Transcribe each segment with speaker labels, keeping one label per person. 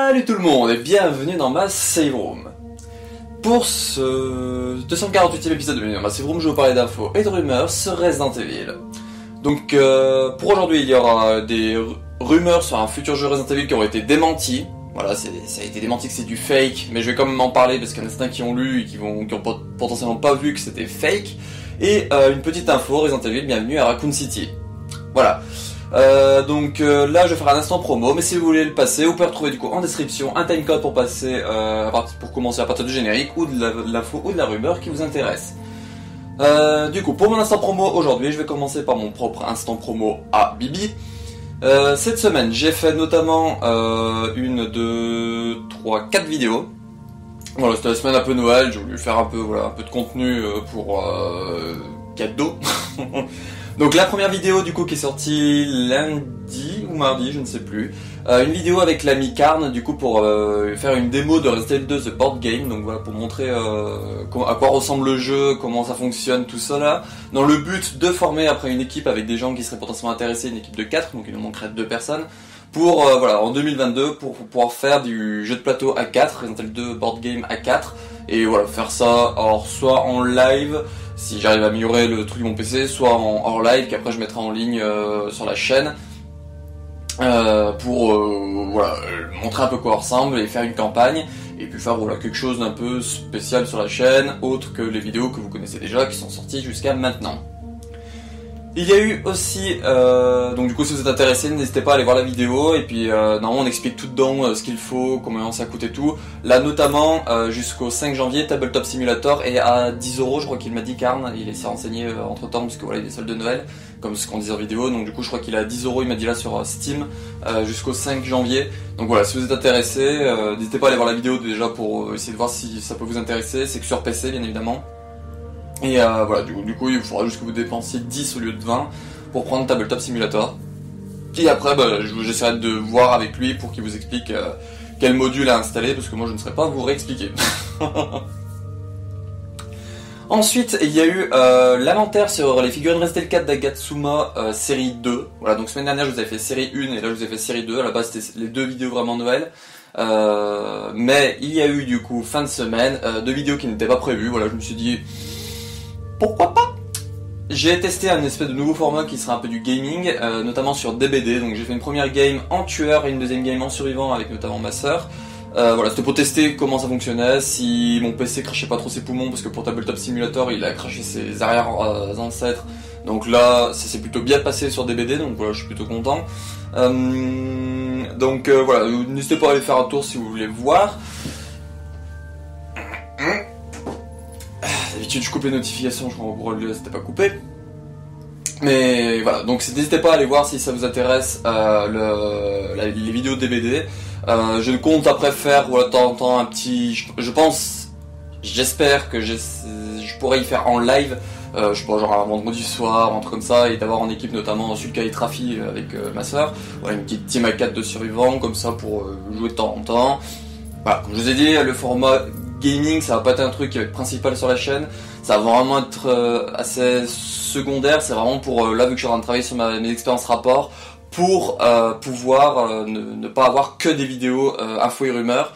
Speaker 1: Salut tout le monde et bienvenue dans ma save room. Pour ce 248e épisode de ma save room, je vais vous parler d'infos et de rumeurs sur Resident Evil. Donc pour aujourd'hui, il y aura des rumeurs sur un futur jeu Resident Evil qui aurait été démenti. Voilà, ça a été démenti que c'est du fake, mais je vais quand même en parler parce qu'il y en a certains qui ont lu et qui ont potentiellement pas vu que c'était fake. Et une petite info, Resident Evil, bienvenue à Raccoon City. Voilà. Donc là je vais faire un instant promo, mais si vous voulez le passer, vous pouvez retrouver du coup en description un timecode pour passer pour commencer à partir du générique ou de l'info ou de la rumeur qui vous intéresse. Du coup pour mon instant promo aujourd'hui, je vais commencer par mon propre instant promo à Bibi. Cette semaine j'ai fait notamment 1, 2, 3, 4 vidéos. Voilà, c'était la semaine un peu Noël, j'ai voulu faire un peu de contenu pour cadeau. Donc la première vidéo du coup qui est sortie lundi ou mardi, je ne sais plus, une vidéo avec l'ami Karn du coup pour faire une démo de Resident Evil 2 The Board Game, donc voilà pour montrer à quoi ressemble le jeu, comment ça fonctionne, tout ça là, dans le but de former après une équipe avec des gens qui seraient potentiellement intéressés, une équipe de 4, donc il nous manquerait 2 personnes, pour voilà en 2022 pour pouvoir faire du jeu de plateau à 4, Resident Evil 2 Board Game à 4, et voilà faire ça alors soit en live, si j'arrive à améliorer le truc de mon PC, soit en hors live qu'après je mettrai en ligne sur la chaîne pour voilà, montrer un peu quoi ressemble et faire une campagne et puis faire voilà, quelque chose d'un peu spécial sur la chaîne autre que les vidéos que vous connaissez déjà qui sont sorties jusqu'à maintenant. Il y a eu aussi, donc du coup si vous êtes intéressé, n'hésitez pas à aller voir la vidéo et puis normalement on explique tout dedans ce qu'il faut, combien ça coûte et tout. Là notamment jusqu'au 5 janvier Tabletop Simulator est à 10€, je crois qu'il m'a dit Karn, il s'est renseigné entre temps parce que voilà il y a des soldes de Noël, comme ce qu'on disait en vidéo, donc du coup je crois qu'il est à 10€, il m'a dit là sur Steam jusqu'au 5 janvier. Donc voilà, si vous êtes intéressé, n'hésitez pas à aller voir la vidéo déjà pour essayer de voir si ça peut vous intéresser, c'est que sur PC bien évidemment. Et voilà, du coup il faudra juste que vous dépensiez 10 au lieu de 20 pour prendre Tabletop Simulator. Et après j'essaierai de voir avec lui pour qu'il vous explique quel module à installer, parce que moi je ne saurais pas vous réexpliquer. Ensuite il y a eu l'inventaire sur les figurines Resident Evil 4 d'Agatsuma série 2. Voilà, donc semaine dernière je vous avais fait série 1 et là je vous ai fait série 2, à la base c'était les 2 vidéos vraiment Noël. Mais il y a eu du coup fin de semaine 2 vidéos qui n'étaient pas prévues, voilà je me suis dit pourquoi pas. J'ai testé un espèce de nouveau format qui sera un peu du gaming, notamment sur DBD, donc j'ai fait une première game en tueur et une deuxième game en survivant avec notamment ma sœur. Voilà, c'était pour tester comment ça fonctionnait, si mon PC crachait pas trop ses poumons, parce que pour Tabletop Simulator il a craché ses arrière ancêtres, donc là ça s'est plutôt bien passé sur DBD, donc voilà je suis plutôt content. Donc voilà, n'hésitez pas à aller faire un tour si vous voulez voir. D'habitude je coupe les notifications, je comprends pourquoi c'était pas coupé. Mais voilà, donc n'hésitez pas à aller voir si ça vous intéresse les vidéos DBD. Je compte après faire voilà, de temps en temps un petit... Je pense, j'espère que je pourrais y faire en live. Je sais pas, genre un vendredi soir, un truc comme ça, et d'avoir en équipe notamment Sulka et Trafi avec ma soeur. Voilà, une petite team à 4 de survivants, comme ça pour jouer de temps en temps. Voilà, comme je vous ai dit, le format gaming, ça va pas être un truc qui va être principal sur la chaîne, ça va vraiment être assez secondaire, c'est vraiment pour, là vu que je suis en train de travailler sur mes expériences rapport, pour pouvoir ne pas avoir que des vidéos infos et rumeurs,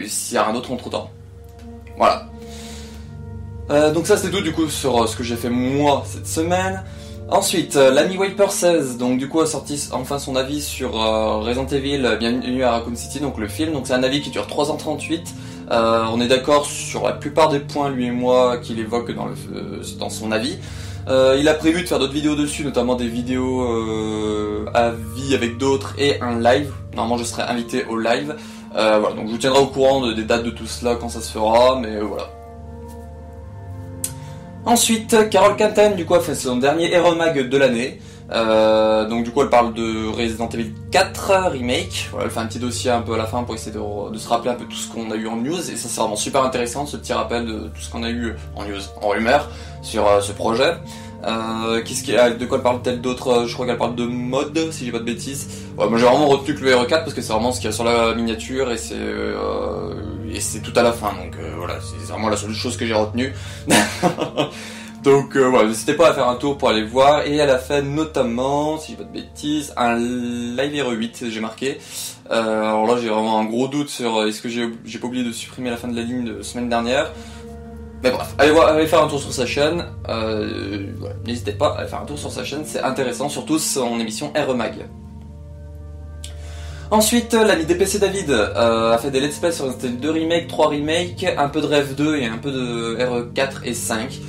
Speaker 1: s'il y a un autre entre temps. Voilà. Donc ça c'est tout du coup sur ce que j'ai fait moi cette semaine. Ensuite, l'ami Wiper 16, donc du coup a sorti enfin son avis sur Resident Evil Bienvenue à Raccoon City, donc le film. Donc c'est un avis qui dure 3h38. On est d'accord sur la plupart des points, lui et moi, qu'il évoque dans son avis. Il a prévu de faire d'autres vidéos dessus, notamment des vidéos avis avec d'autres et un live. Normalement je serai invité au live. Voilà, donc je vous tiendrai au courant des dates de tout cela quand ça se fera, mais voilà. Ensuite, Carole Quinten, du coup, a fait son dernier Hero Mag de l'année. Donc du coup, elle parle de Resident Evil 4 Remake. Voilà, elle fait un petit dossier un peu à la fin pour essayer de se rappeler un peu tout ce qu'on a eu en news. Et ça, c'est vraiment super intéressant, ce petit rappel de tout ce qu'on a eu en news, en rumeur, sur ce projet. De quoi elle parle-t-elle d'autre? Je crois qu'elle parle de mode, si j'ai pas de bêtises. Ouais, moi j'ai vraiment retenu que le RE4 parce que c'est vraiment ce qu'il y a sur la miniature et c'est tout à la fin, donc voilà, c'est vraiment la seule chose que j'ai retenue. Donc voilà, n'hésitez pas à faire un tour pour aller voir. Et elle a fait notamment, si j'ai pas de bêtises, un live RE8, j'ai marqué. Alors là j'ai vraiment un gros doute sur est-ce que j'ai pas oublié de supprimer la fin de la ligne de semaine dernière. Mais bref, allez faire un tour sur sa chaîne, voilà, n'hésitez pas à aller faire un tour sur sa chaîne, c'est intéressant, surtout son émission RE Mag. Ensuite, l'ami DPC David a fait des let's play sur Resident Evil 2 Remake, 3 Remake, un peu de Rev 2 et un peu de RE4 et 5,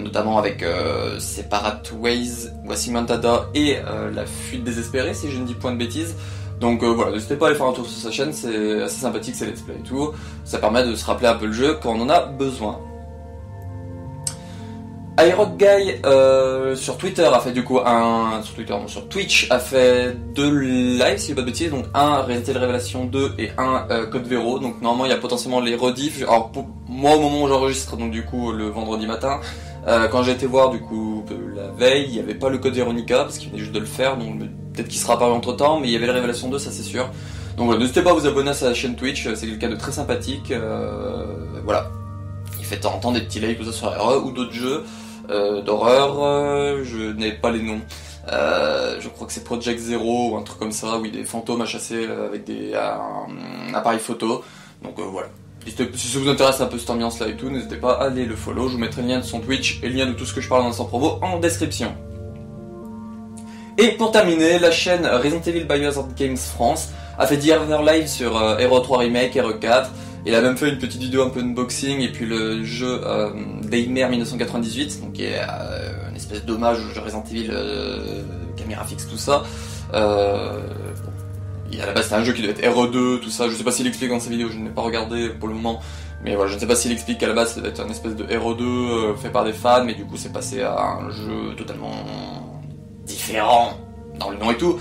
Speaker 1: notamment avec Separate Ways, Wasimandada et La Fuite Désespérée, si je ne dis point de bêtises. Donc voilà, n'hésitez pas à aller faire un tour sur sa chaîne, c'est assez sympathique ces let's play et tout, ça permet de se rappeler un peu le jeu quand on en a besoin. iRock Guy sur Twitter a fait du coup sur Twitch a fait 2 lives si je dis pas de bêtises, donc un Resident Evil Révélation 2 et un Code Véro, donc normalement il y a potentiellement les rediffs. Alors pour moi au moment où j'enregistre, donc du coup le vendredi matin, quand j'ai été voir du coup la veille, il n'y avait pas le Code Véronica parce qu'il venait juste de le faire, donc peut-être qu'il sera apparu entre temps, mais il y avait la Révélation 2, ça c'est sûr. Donc voilà, n'hésitez pas à vous abonner à sa chaîne Twitch, c'est quelqu'un de très sympathique, voilà. Il fait de temps en temps des petits lives sur RE ou d'autres jeux d'horreur, je n'ai pas les noms. Je crois que c'est Project Zero ou un truc comme ça, où il y a des fantômes à chasser avec un appareil photo. Donc voilà. Si ça vous intéresse un peu cette ambiance là et tout, n'hésitez pas à aller le follow, je vous mettrai le lien de son Twitch et le lien de tout ce que je parle dans l'instant promo en description. Et pour terminer, la chaîne Resident Evil Biohazard Games France a fait divers live sur RE3 Remake, RE4. Il a même fait une petite vidéo un peu unboxing et puis le jeu Daymare 1998, donc qui est une espèce d'hommage au jeu Resident Evil, caméra fixe, tout ça. À la base c'était un jeu qui devait être RE2, tout ça, je sais pas s'il explique dans sa vidéo, je n'ai pas regardé pour le moment, mais voilà, je ne sais pas s'il explique qu'à la base ça devait être une espèce de RE2 fait par des fans, mais du coup c'est passé à un jeu totalement différent dans le nom et tout,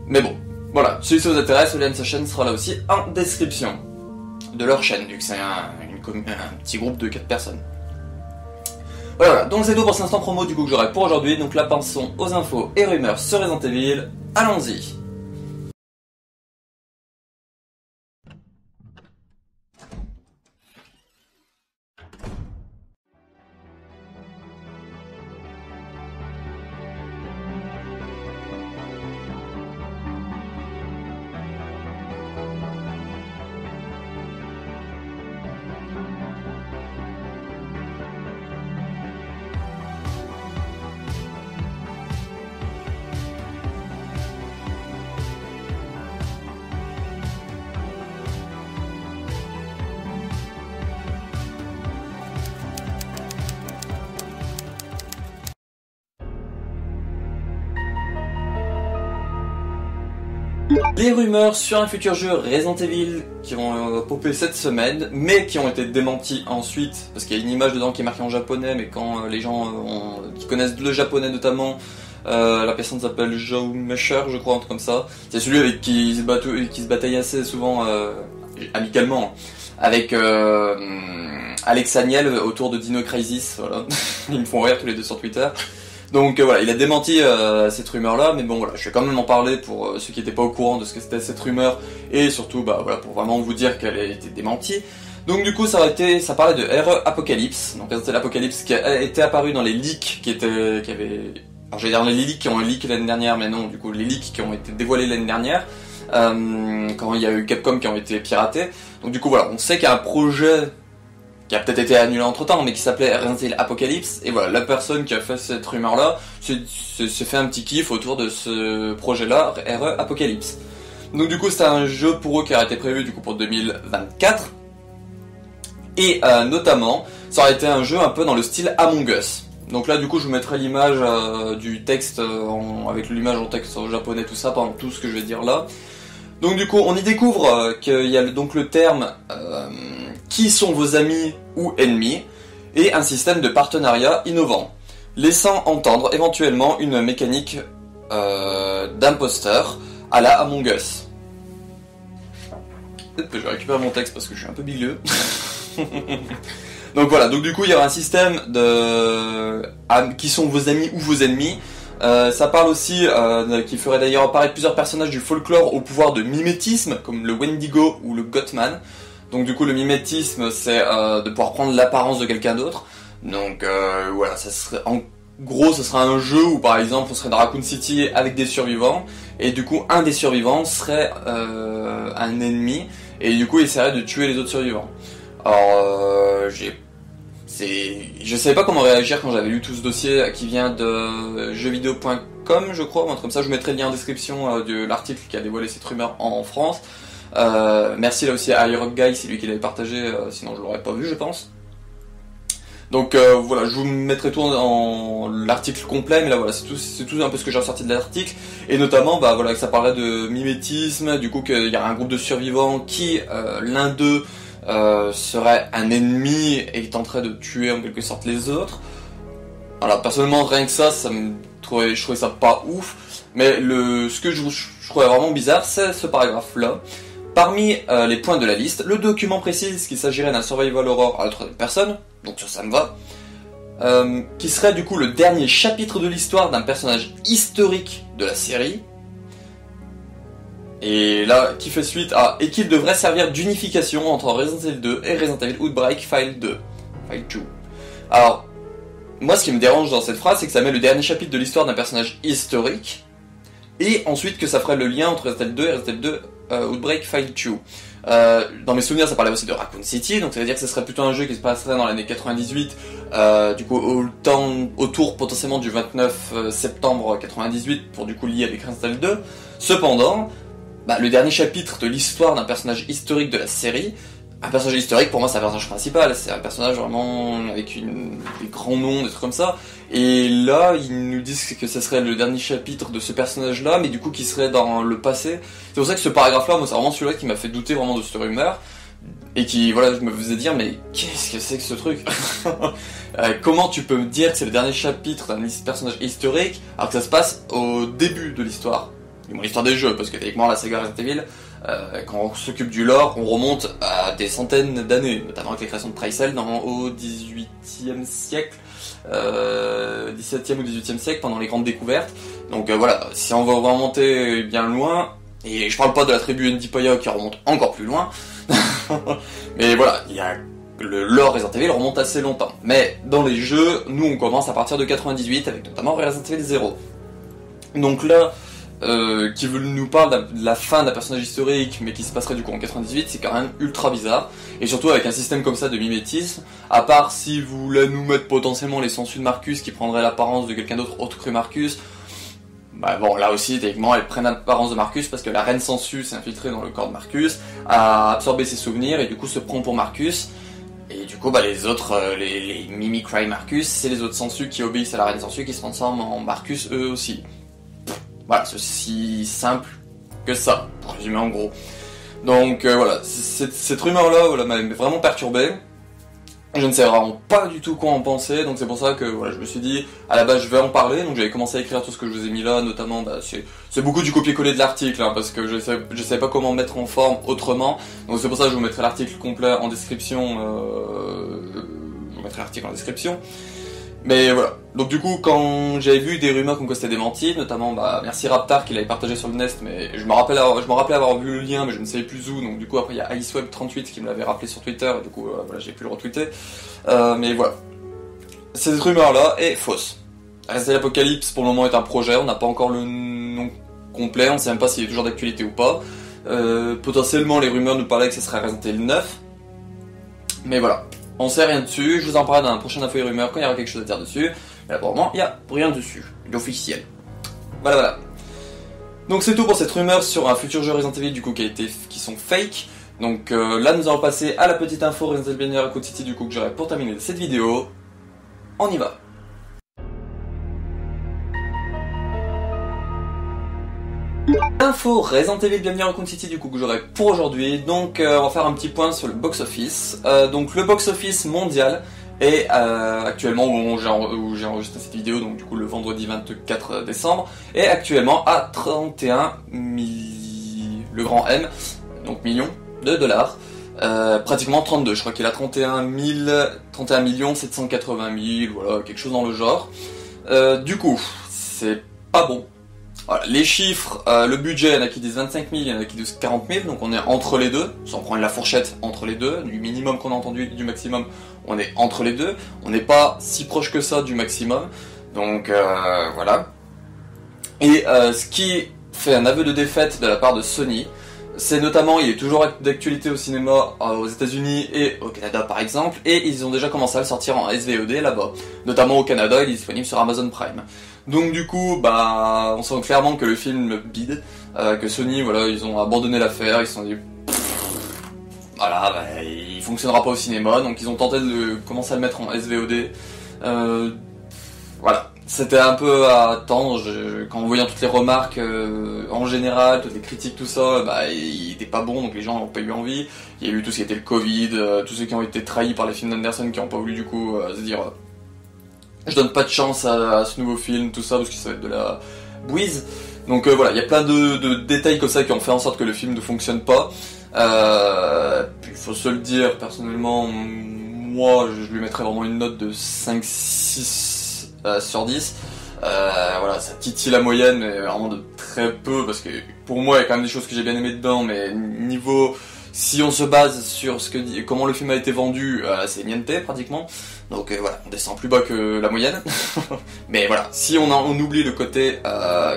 Speaker 1: mais bon, voilà, si ça vous intéresse, le lien de sa chaîne sera là aussi en description de leur chaîne, vu que c'est un petit groupe de 4 personnes. Voilà, donc c'est tout pour cet instant promo du coup que j'aurai pour aujourd'hui, donc là passons aux infos et rumeurs sur Resident Evil, allons-y. Les rumeurs sur un futur jeu Resident Evil qui vont popper cette semaine, mais qui ont été démenties ensuite, parce qu'il y a une image dedans qui est marquée en japonais, mais quand les gens qui connaissent le japonais notamment, la personne s'appelle Joe Mesher, je crois, un truc comme ça. C'est celui avec qui se bataille assez souvent amicalement, avec Alex Aniel autour de Dino Crisis, voilà. Ils me font rire tous les deux sur Twitter. Donc voilà, il a démenti cette rumeur-là, mais bon voilà, je vais quand même en parler pour ceux qui n'étaient pas au courant de ce que c'était cette rumeur, et surtout bah voilà, pour vraiment vous dire qu'elle a été démentie. Donc du coup ça parlait de RE Apocalypse, donc c'était l'Apocalypse qui a été apparu dans les leaks alors je vais dire les leaks qui ont leak l'année dernière, mais non, du coup les leaks qui ont été dévoilés l'année dernière, quand il y a eu Capcom qui ont été piratés. Donc du coup voilà, on sait qu'il y a un projet qui a peut-être été annulé entre temps, mais qui s'appelait Resident Evil Apocalypse, et voilà, la personne qui a fait cette rumeur-là s'est fait un petit kiff autour de ce projet-là, RE Apocalypse. Donc du coup, c'est un jeu pour eux qui a été prévu du coup pour 2024, et notamment, ça aurait été un jeu un peu dans le style Among Us. Donc là, du coup, je vous mettrai l'image du texte, avec l'image en texte en japonais, tout ça, pendant tout ce que je vais dire là. Donc du coup, on y découvre qu'il y a donc le terme qui sont vos amis ou ennemis, et un système de partenariat innovant, laissant entendre éventuellement une mécanique d'imposteur à la Among Us. Peut-être que je récupère mon texte parce que je suis un peu bilieux. Donc voilà, donc du coup il y aura un système de qui sont vos amis ou vos ennemis. Ça parle aussi qu'il ferait d'ailleurs apparaître plusieurs personnages du folklore au pouvoir de mimétisme, comme le Wendigo ou le Gothman. Donc du coup le mimétisme c'est de pouvoir prendre l'apparence de quelqu'un d'autre. Donc voilà, ça serait gros, ce sera un jeu où par exemple on serait dans Raccoon City avec des survivants, et du coup un des survivants serait un ennemi, et du coup il essaierait de tuer les autres survivants. Alors je savais pas comment réagir quand j'avais lu tout ce dossier qui vient de jeuxvideo.com, je crois, ou un truc comme ça. Je vous mettrai le lien en description de l'article qui a dévoilé cette rumeur en France. Merci là aussi à iRock Guy, c'est lui qui l'avait partagé, sinon je l'aurais pas vu je pense. Donc voilà, je vous mettrai tout en l'article complet, mais là voilà, c'est tout un peu ce que j'ai ressorti de l'article, et notamment bah voilà que ça parlerait de mimétisme, du coup qu'il y a un groupe de survivants qui, l'un d'eux serait un ennemi et tenterait de tuer en quelque sorte les autres. Voilà, personnellement rien que ça, je trouvais ça pas ouf, mais ce que je trouvais vraiment bizarre, c'est ce paragraphe là. Parmi les points de la liste, le document précise qu'il s'agirait d'un survival horror à la troisième personne, donc ça me va, qui serait du coup le dernier chapitre de l'histoire d'un personnage historique de la série, et là, qui fait suite à, et qu'il devrait servir d'unification entre Resident Evil 2 et Resident Evil Outbreak File 2. File 2. Alors, moi ce qui me dérange dans cette phrase, c'est que ça met le dernier chapitre de l'histoire d'un personnage historique, et ensuite que ça ferait le lien entre Resident Evil 2 et Resident Evil 2 Outbreak File 2. Dans mes souvenirs, ça parlait aussi de Raccoon City, donc ça veut dire que ce serait plutôt un jeu qui se passerait dans l'année 98, du coup autour potentiellement du 29 septembre 98, pour du coup lier avec Resident Evil 2. Cependant, bah, le dernier chapitre de l'histoire d'un personnage historique de la série, un personnage historique pour moi c'est un personnage principal, c'est un personnage vraiment avec des grands noms, des trucs comme ça, et là ils nous disent que ce serait le dernier chapitre de ce personnage là, mais du coup qui serait dans le passé. C'est pour ça que ce paragraphe là, moi c'est vraiment celui-là qui m'a fait douter vraiment de cette rumeur, et qui voilà, je me faisais dire mais qu'est-ce que c'est que ce truc. Comment tu peux me dire que c'est le dernier chapitre d'un personnage historique alors que ça se passe au début de l'histoire, l'histoire des jeux, parce que techniquement la saga Resident Evil, quand on s'occupe du lore, on remonte à des centaines d'années, notamment avec les créations de Tricell au XVIIIe siècle, 17e ou 18e siècle, pendant les grandes découvertes. Donc voilà, si on veut remonter bien loin, et je parle pas de la tribu Ndipaya qui remonte encore plus loin, mais voilà, il y a le lore Resident Evil remonte assez longtemps. Mais dans les jeux, nous on commence à partir de 98, avec notamment Resident Evil 0. Donc là, qui nous parle de la fin d'un personnage historique, mais qui se passerait du coup en 98, c'est quand même ultra bizarre. Et surtout avec un système comme ça de mimétisme, à part si vous voulez nous mettre potentiellement les sangsues de Marcus qui prendraient l'apparence de quelqu'un d'autre autre que Marcus, bah bon, là aussi, techniquement, elles prennent l'apparence de Marcus parce que la reine sangsue s'est infiltrée dans le corps de Marcus, a absorbé ses souvenirs et du coup se prend pour Marcus. Et du coup, bah les autres, les Mimicry Marcus, c'est les autres sangsues qui obéissent à la reine sangsue qui se transforment en Marcus eux aussi. Voilà, c'est aussi simple que ça, pour résumer en gros. Donc voilà, cette rumeur-là voilà, m'a vraiment perturbé. Je ne sais vraiment pas du tout quoi en penser, donc c'est pour ça que voilà, je me suis dit, à la base je vais en parler, donc j'avais commencé à écrire tout ce que je vous ai mis là, notamment, bah, c'est beaucoup du copier-coller de l'article, hein, parce que je savais pas comment mettre en forme autrement, donc c'est pour ça que je vous mettrai l'article complet en description, je vous mettrai l'article en description. Mais voilà, donc du coup quand j'avais vu des rumeurs comme quoi c'était démenti, notamment bah merci Raptar qui l'avait partagé sur le Nest, mais je me rappelais avoir vu le lien mais je ne savais plus où, donc du coup après il y a IceWeb38 qui me l'avait rappelé sur Twitter, et du coup voilà, j'ai pu le retweeter, mais voilà. Cette rumeur là est fausse. Resident Evil Apocalypse pour le moment est un projet, on n'a pas encore le nom complet, on ne sait même pas s'il est toujours d'actualité ou pas. Potentiellement les rumeurs nous parlaient que ce serait Resident Evil 9, mais voilà. On sait rien dessus, je vous en parlerai dans un prochain info et rumeur quand il y aura quelque chose à dire dessus. Mais là pour le moment, il n'y a rien dessus, d'officiel. Voilà. Donc c'est tout pour cette rumeur sur un futur jeu Resident Evil du coup qui sont fake. Donc là nous allons passer à la petite info Resident Evil Raccoon City du coup que j'aurai pour terminer cette vidéo. On y va. Info Resident Evil Bienvenue à Raccoon City du coup que j'aurai pour aujourd'hui. Donc on va faire un petit point sur le box-office. Donc le box-office mondial est actuellement où j'ai enregistré cette vidéo, donc du coup le vendredi 24 décembre, est actuellement à 31 le grand M, donc millions de dollars. Pratiquement 32, je crois qu'il a 31 780 000, voilà, quelque chose dans le genre. Du coup, c'est pas bon. Voilà, les chiffres, le budget, il y en a qui disent 25 000, il y en a qui disent 40 000, donc on est entre les deux, sans prendre la fourchette entre les deux, du minimum qu'on a entendu, du maximum, on est entre les deux, on n'est pas si proche que ça du maximum, Donc voilà. Et ce qui fait un aveu de défaite de la part de Sony, c'est notamment, il est toujours d'actualité au cinéma aux États-Unis et au Canada par exemple, et ils ont déjà commencé à le sortir en SVOD là-bas. Notamment au Canada, il est disponible sur Amazon Prime. Donc du coup, bah, on sent clairement que le film bide, que Sony, voilà, ils ont abandonné l'affaire, ils se sont dit, voilà, bah, il fonctionnera pas au cinéma, donc ils ont tenté de commencer à le mettre en SVOD. Voilà. C'était un peu à attendre, quand en voyant toutes les remarques en général, toutes les critiques, tout ça, bah il était pas bon, donc les gens n'ont pas eu envie. Il y a eu tout ce qui était le Covid, tous ceux qui ont été trahis par les films d'Anderson, qui n'ont pas voulu du coup se dire je donne pas de chance à ce nouveau film, tout ça, parce que ça va être de la bouise. Donc voilà, il y a plein de détails comme ça qui ont fait en sorte que le film ne fonctionne pas. Puis il faut se le dire, personnellement, moi je lui mettrais vraiment une note de 5-6 sur 10. Voilà, ça titille la moyenne, mais vraiment de très peu, parce que pour moi il y a quand même des choses que j'ai bien aimé dedans, mais niveau, si on se base sur ce que comment le film a été vendu, c'est niente pratiquement. Donc voilà, on descend plus bas que la moyenne. Mais voilà, si on oublie le côté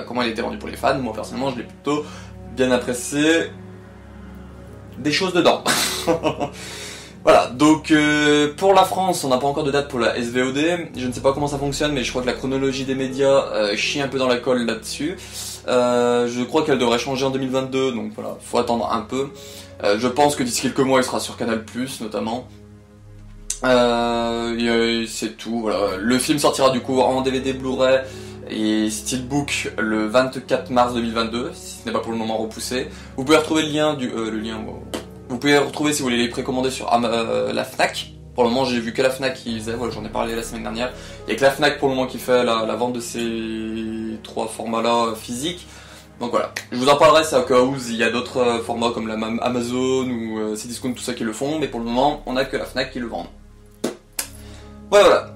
Speaker 1: comment il a été vendu pour les fans, moi personnellement je l'ai plutôt bien apprécié. Des choses dedans. Voilà, donc pour la France, on n'a pas encore de date pour la SVOD, je ne sais pas comment ça fonctionne, mais je crois que la chronologie des médias chie un peu dans la colle là-dessus. Je crois qu'elle devrait changer en 2022, donc voilà, faut attendre un peu. Je pense que d'ici quelques mois, elle sera sur Canal+, notamment. C'est tout, voilà. Le film sortira du coup en DVD Blu-ray et Steelbook le 24 mars 2022, si ce n'est pas pour le moment repoussé. Vous pouvez retrouver le lien vous pouvez retrouver si vous voulez les précommander sur la Fnac. Pour le moment, j'ai vu que la Fnac qui faisait, voilà, j'en ai parlé la semaine dernière. Il n'y a que la Fnac pour le moment qui fait la vente de ces 3 formats-là physiques. Donc voilà, je vous en parlerai, c'est au cas où il y a d'autres formats comme la Amazon ou Cdiscount, tout ça qui le font, mais pour le moment, on n'a que la Fnac qui le vend. Voilà.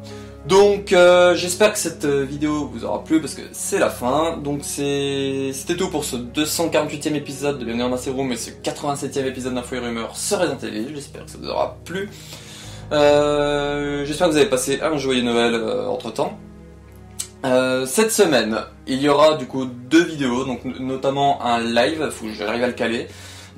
Speaker 1: Donc j'espère que cette vidéo vous aura plu parce que c'est la fin. Donc c'était tout pour ce 248e épisode de Bienvenue dans ma Serum et ce 87e épisode d'Info et Rumeurs sur Resident Evil. J'espère que ça vous aura plu. J'espère que vous avez passé un joyeux Noël entre temps. Cette semaine, il y aura du coup 2 vidéos, donc notamment un live, faut que j'arrive à le caler.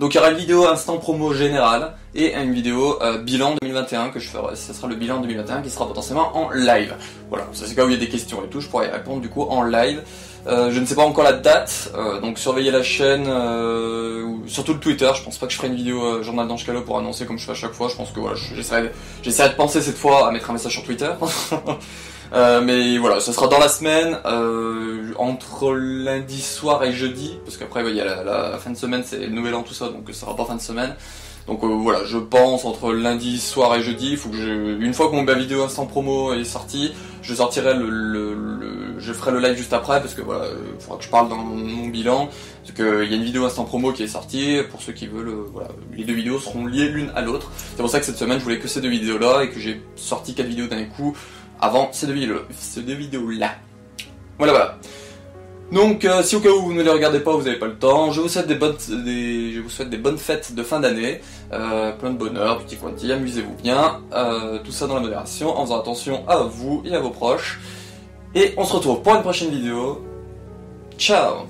Speaker 1: Donc il y aura une vidéo instant promo général et une vidéo bilan 2021 que je ferai. Ce sera le bilan 2021 qui sera potentiellement en live. Voilà, ça c'est quand où il y a des questions et tout, je pourrai y répondre du coup en live. Je ne sais pas encore la date, donc surveillez la chaîne, surtout le Twitter. Je pense pas que je ferai une vidéo Journal d'Ange Calo pour annoncer comme je fais à chaque fois. Je pense que voilà, j'essaierai de penser cette fois à mettre un message sur Twitter. Mais voilà, ça sera dans la semaine, entre lundi soir et jeudi, parce qu'après il y a la fin de semaine, c'est le nouvel an tout ça, donc ça sera pas fin de semaine. Donc voilà, je pense entre lundi soir et jeudi, il faut que une fois que mon vidéo instant promo est sorti, je sortirai je ferai le live juste après, parce que voilà, il faudra que je parle dans mon bilan, parce qu'il y a une vidéo instant promo qui est sortie, pour ceux qui veulent, voilà, les 2 vidéos seront liées l'une à l'autre. C'est pour ça que cette semaine je voulais que ces 2 vidéos là, et que j'ai sorti 4 vidéos d'un coup, avant ces deux vidéos-là. Voilà. Donc, si au cas où vous ne les regardez pas, vous n'avez pas le temps, je vous souhaite des bonnes fêtes de fin d'année, plein de bonheur, petit quanti, amusez-vous bien, tout ça dans la modération, en faisant attention à vous et à vos proches. Et on se retrouve pour une prochaine vidéo. Ciao!